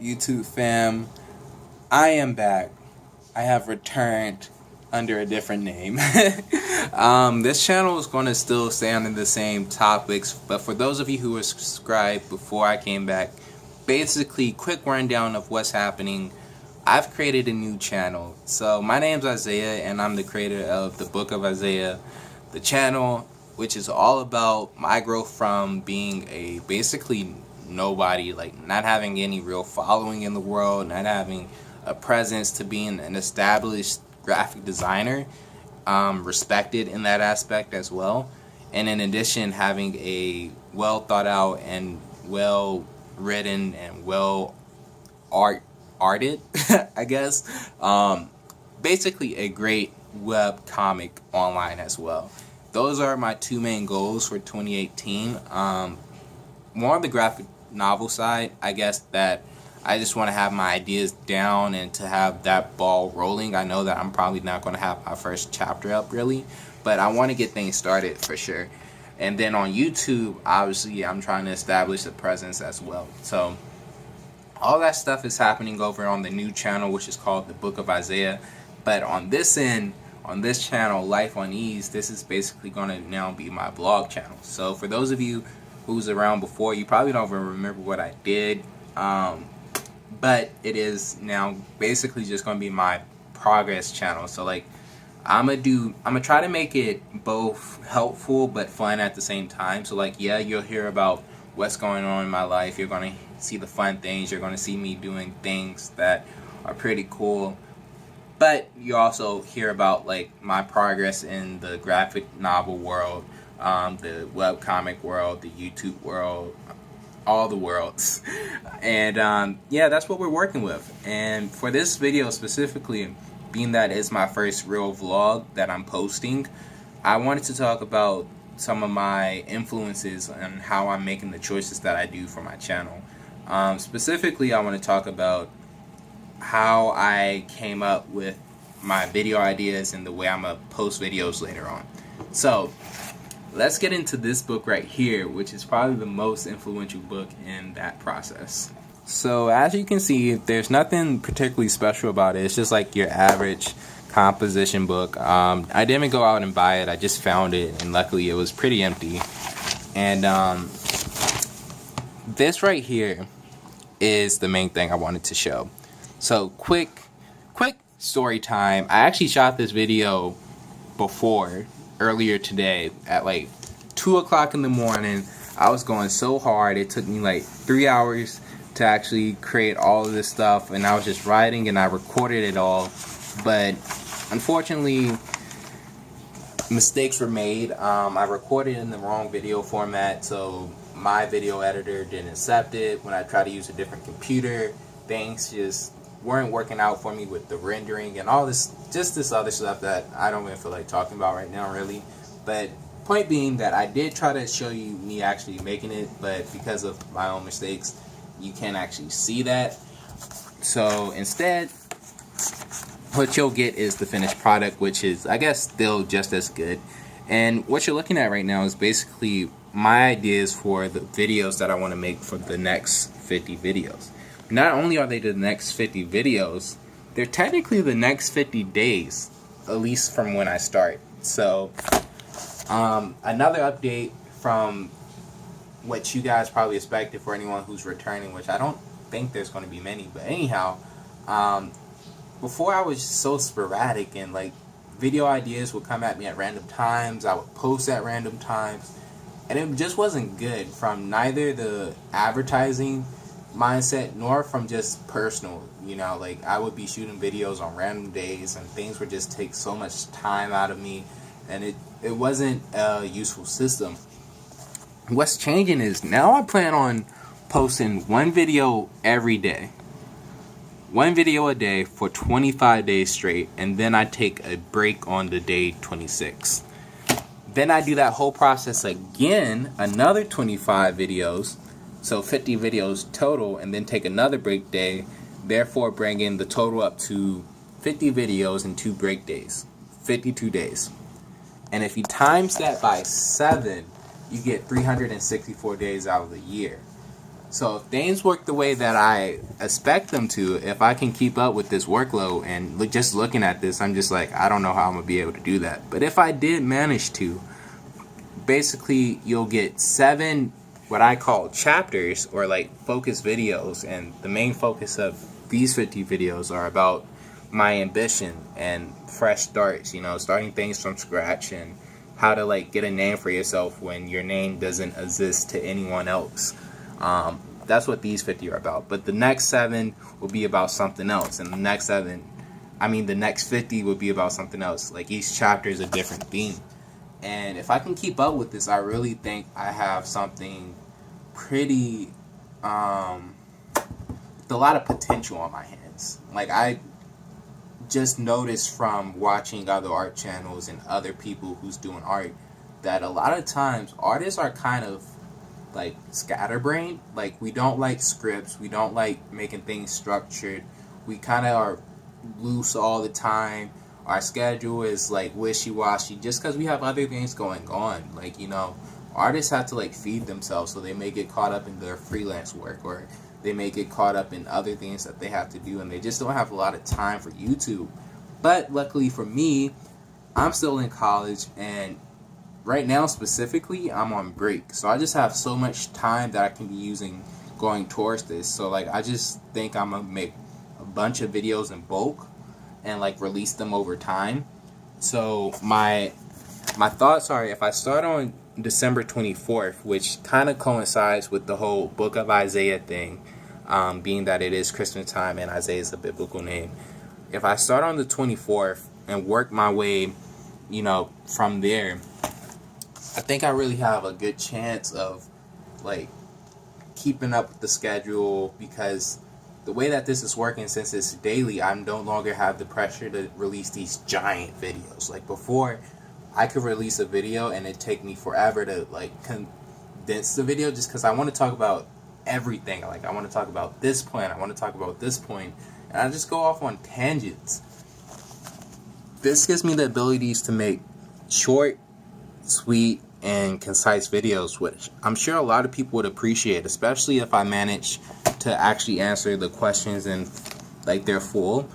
up, YouTube fam? I am back. I have returned under a different name. This channel is going to still stay under the same topics, but for those of you who were subscribed before I came back, basically, quick rundown of what's happening. I've created a new channel. So my name's Isaiah, and I'm the creator of the Book of Isaiah, the channel which is all about my growth from being a basically nobody, like not having any real following in the world, not having a presence, to being an established graphic designer, respected in that aspect as well, and in addition having a well thought out and well written and well arted I guess, basically a great web comic online as well. Those are my two main goals for 2018. More on the graphic novel side, I guess, that I just want to have my ideas down and to have that ball rolling. I know that I'm probably not going to have my first chapter up really, but I want to get things started for sure. And then on YouTube, obviously, I'm trying to establish a presence as well. So all that stuff is happening over on the new channel, which is called the Book of Isaiah. But on this end, on this channel, LyfeOnEase, this is basically going to now be my blog channel. So for those of you who's around before, you probably don't even remember what I did. But it is now basically just going to be my progress channel. So like, I'm gonna try to make it both helpful but fun at the same time. So like, yeah, you'll hear about what's going on in my life. You're going to see the fun things. You're going to see me doing things that are pretty cool. But you also hear about like my progress in the graphic novel world, the webcomic world, the YouTube world, all the worlds. And yeah, that's what we're working with. And for this video specifically, being that it's my first real vlog that I'm posting, I wanted to talk about some of my influences and how I'm making the choices that I do for my channel. Specifically, I want to talk about how I came up with my video ideas and the way I'm going to post videos later on. So let's get into this book right here, which is probably the most influential book in that process. So as you can see, there's nothing particularly special about it. It's just like your average composition book. I didn't go out and buy it. I just found it, and luckily it was pretty empty. And this right here is the main thing I wanted to show. So quick story time. I actually shot this video earlier today at like 2 o'clock in the morning. I was going so hard. It took me like 3 hours to actually create all of this stuff, and I was just writing and I recorded it all. But unfortunately, mistakes were made. I recorded in the wrong video format, so my video editor didn't accept it. When I tried to use a different computer, things just weren't working out for me with the rendering and all this, just this other stuff that I don't even feel like talking about right now really. But point being that I did try to show you me actually making it, but because of my own mistakes, you can't actually see that. So instead, what you'll get is the finished product, which is, I guess, still just as good. And what you're looking at right now is basically my ideas for the videos that I want to make for the next 50 videos. Not only are they the next 50 videos, they're technically the next 50 days, at least from when I start. So another update from what you guys probably expected for anyone who's returning, which I don't think there's going to be many, but anyhow, before I was so sporadic and like video ideas would come at me at random times. I would post at random times, and it just wasn't good from neither the advertising mindset nor from just personal, you know, like I would be shooting videos on random days and things would just take so much time out of me, and it wasn't a useful system. What's changing is now I plan on posting one video every day. One video a day for 25 days straight, and then I take a break on the day 26. Then I do that whole process again, another 25 videos, so 50 videos total, and then take another break day, therefore bringing the total up to 50 videos and 2 break days, 52 days. And if you times that by 7, you get 364 days out of the year. So if things work the way that I expect them to, if I can keep up with this workload, and just looking at this, I'm just like, I don't know how I'm going to be able to do that. But if I did manage to, basically you'll get 7 what I call chapters, or like focus videos, and the main focus of these 50 videos are about my ambition and fresh starts, starting things from scratch, and how to like get a name for yourself when your name doesn't exist to anyone else. That's what these 50 are about. But the next 7 will be about something else, and the next 50 will be about something else. Like each chapter is a different theme. And if I can keep up with this, I really think I have something pretty, with a lot of potential on my hands. Like, I just noticed from watching other art channels and other people who's doing art that a lot of times artists are kind of like scatterbrained. Like, we don't like scripts, we don't like making things structured, we kind of are loose all the time. Our schedule is like wishy-washy just because we have other things going on. Like, artists have to like feed themselves, so they may get caught up in their freelance work, or they may get caught up in other things that they have to do, and they just don't have a lot of time for YouTube. But luckily for me, I'm still in college, and right now specifically, I'm on break. So I just have so much time that I can be using going towards this. So like, I just think I'm gonna make a bunch of videos in bulk and like release them over time. So my thoughts are, if I start on December 24th, which kind of coincides with the whole Book of Isaiah thing, being that it is Christmas time and Isaiah is a biblical name. If I start on the 24th and work my way, from there, I think I really have a good chance of like keeping up with the schedule, because the way that this is working, since it's daily, I no longer have the pressure to release these giant videos. Like before, I could release a video and it'd take me forever to like condense the video, just because I want to talk about everything. Like, I want to talk about this point, I want to talk about this point, and I just go off on tangents. This gives me the abilities to make short, sweet, and concise videos, which I'm sure a lot of people would appreciate, especially if I manage to actually answer the questions and like they're full.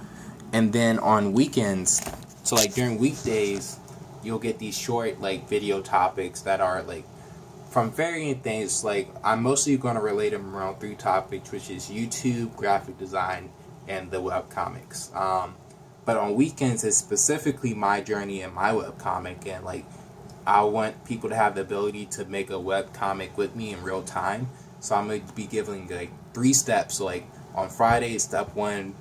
And then on weekends, so like during weekdays, you'll get these short like video topics that are like from varying things. Like, I'm mostly going to relate them around 3 topics, which is YouTube, graphic design, and the webcomics. But on weekends, it's specifically my journey in my webcomic, and like, I want people to have the ability to make a webcomic with me in real time. So I'm going to be giving like 3 steps. So like on Friday, step 1,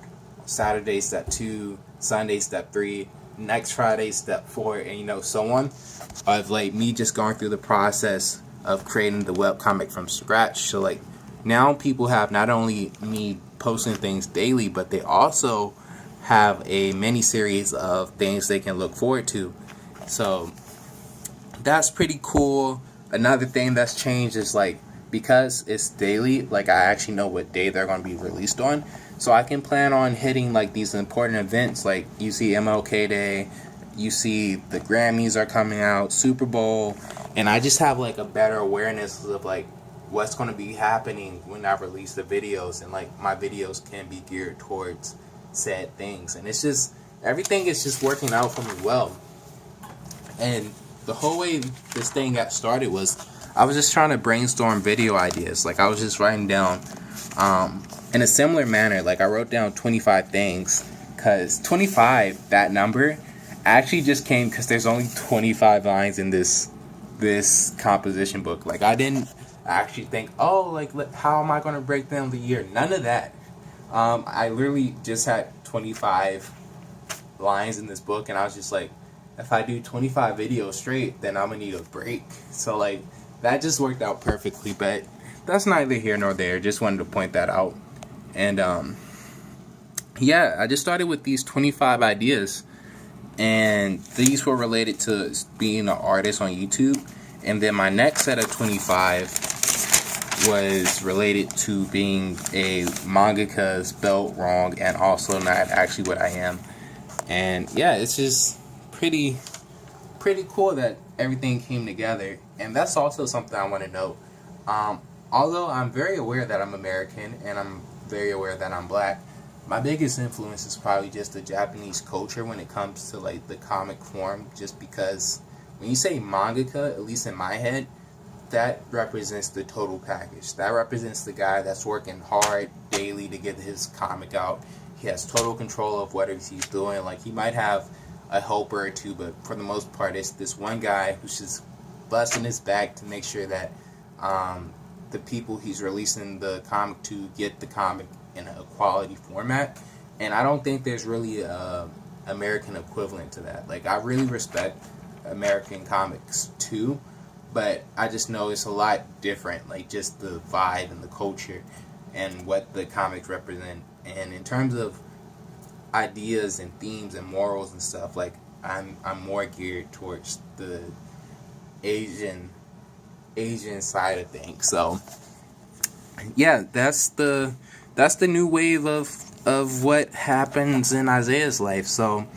Saturday, step 2, Sunday, step 3, next Friday, step 4, and so on. Of like me just going through the process of creating the webcomic from scratch. So like, now people have not only me posting things daily, but they also have a mini series of things they can look forward to. So that's pretty cool. Another thing that's changed is like, because it's daily, like I actually know what day they're going to be released on, so I can plan on hitting like these important events. Like, you see MLK Day, you see the Grammys are coming out, Super Bowl, and I just have like a better awareness of like what's going to be happening when I release the videos, and like my videos can be geared towards said things. And it's just, everything is just working out for me well. And the whole way this thing got started was, I was just trying to brainstorm video ideas. Like, I was just writing down, in a similar manner, like I wrote down 25 things, because 25, that number, actually just came because there's only 25 lines in this composition book. Like, I didn't actually think, oh, like, how am I going to break down the year? None of that. I literally just had 25 lines in this book, and I was just like, if I do 25 videos straight, then I'm gonna need a break. So like, that just worked out perfectly, but that's neither here nor there. Just wanted to point that out. And yeah, I just started with these 25 ideas, and these were related to being an artist on YouTube. And then my next set of 25 was related to being a mangaka spelled wrong and also not actually what I am. And yeah, it's just pretty cool that everything came together. And that's also something I want to note. although I'm very aware that I'm American and I'm very aware that I'm black, my biggest influence is probably just the Japanese culture when it comes to like the comic form, just because when you say mangaka, at least in my head, that represents the total package. That represents the guy that's working hard daily to get his comic out. He has total control of whatever he's doing. Like, he might have a helper or two, but for the most part, it's this one guy who's just busting his back to make sure that the people he's releasing the comic to get the comic in a quality format. And I don't think there's really a American equivalent to that. Like, I really respect American comics too, but I just know it's a lot different, like just the vibe and the culture and what the comics represent. And in terms of ideas and themes and morals and stuff, like I'm more geared towards the Asian side of things. So yeah, that's the new wave of what happens in Isaiah's life. So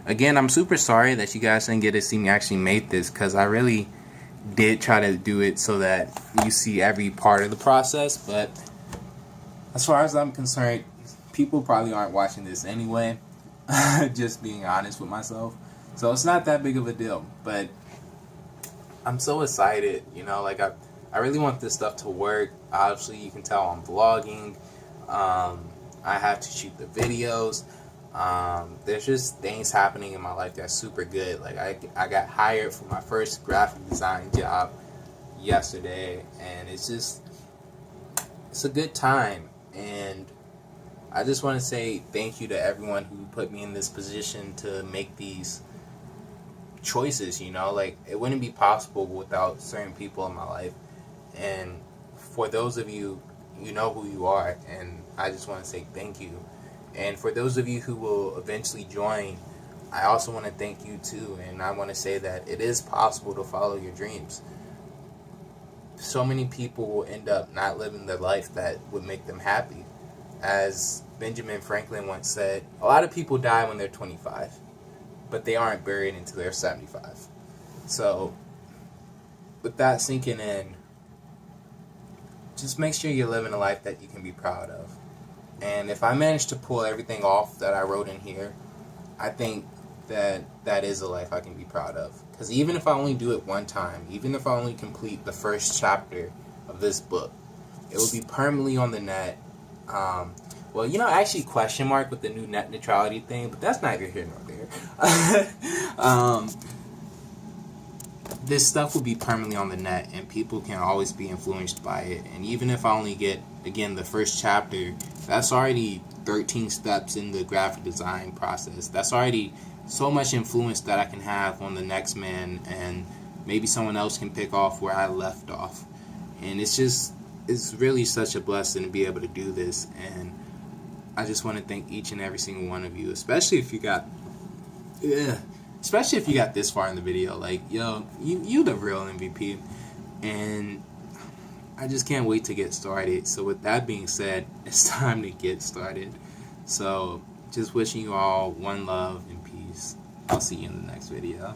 again, I'm super sorry that you guys didn't get to see me actually make this, because I really did try to do it so that you see every part of the process. But as far as I'm concerned, people probably aren't watching this anyway. Just being honest with myself. So it's not that big of a deal. But I'm so excited, you know, like I really want this stuff to work. Obviously, you can tell I'm vlogging. I have to shoot the videos. There's just things happening in my life that's super good. Like I got hired for my first graphic design job yesterday, and it's a good time. And I just want to say thank you to everyone who put me in this position to make these choices, you know, like it wouldn't be possible without certain people in my life. And for those of you, you know who you are, and I just want to say thank you. And for those of you who will eventually join, I also want to thank you too. And I want to say that it is possible to follow your dreams. So many people will end up not living the life that would make them happy. As Benjamin Franklin once said, a lot of people die when they're 25, but they aren't buried until they're 75. So with that sinking in, just make sure you're living a life that you can be proud of. And if I manage to pull everything off that I wrote in here, I think that is a life I can be proud of. Because even if I only do it one time, even if I only complete the first chapter of this book, it will be permanently on the net. Well, you know, actually question mark with the new net neutrality thing, but that's neither here nor there. This stuff will be permanently on the net, and people can always be influenced by it. And even if I only get, again, the first chapter, that's already 13 steps in the graphic design process. That's already so much influence that I can have on the next man, and maybe someone else can pick off where I left off. And it's really such a blessing to be able to do this. And I just want to thank each and every single one of you, especially if you got this far in the video. Like, yo, you the real MVP. And I just can't wait to get started. So with that being said, it's time to get started. So just wishing you all one love and peace. I'll see you in the next video.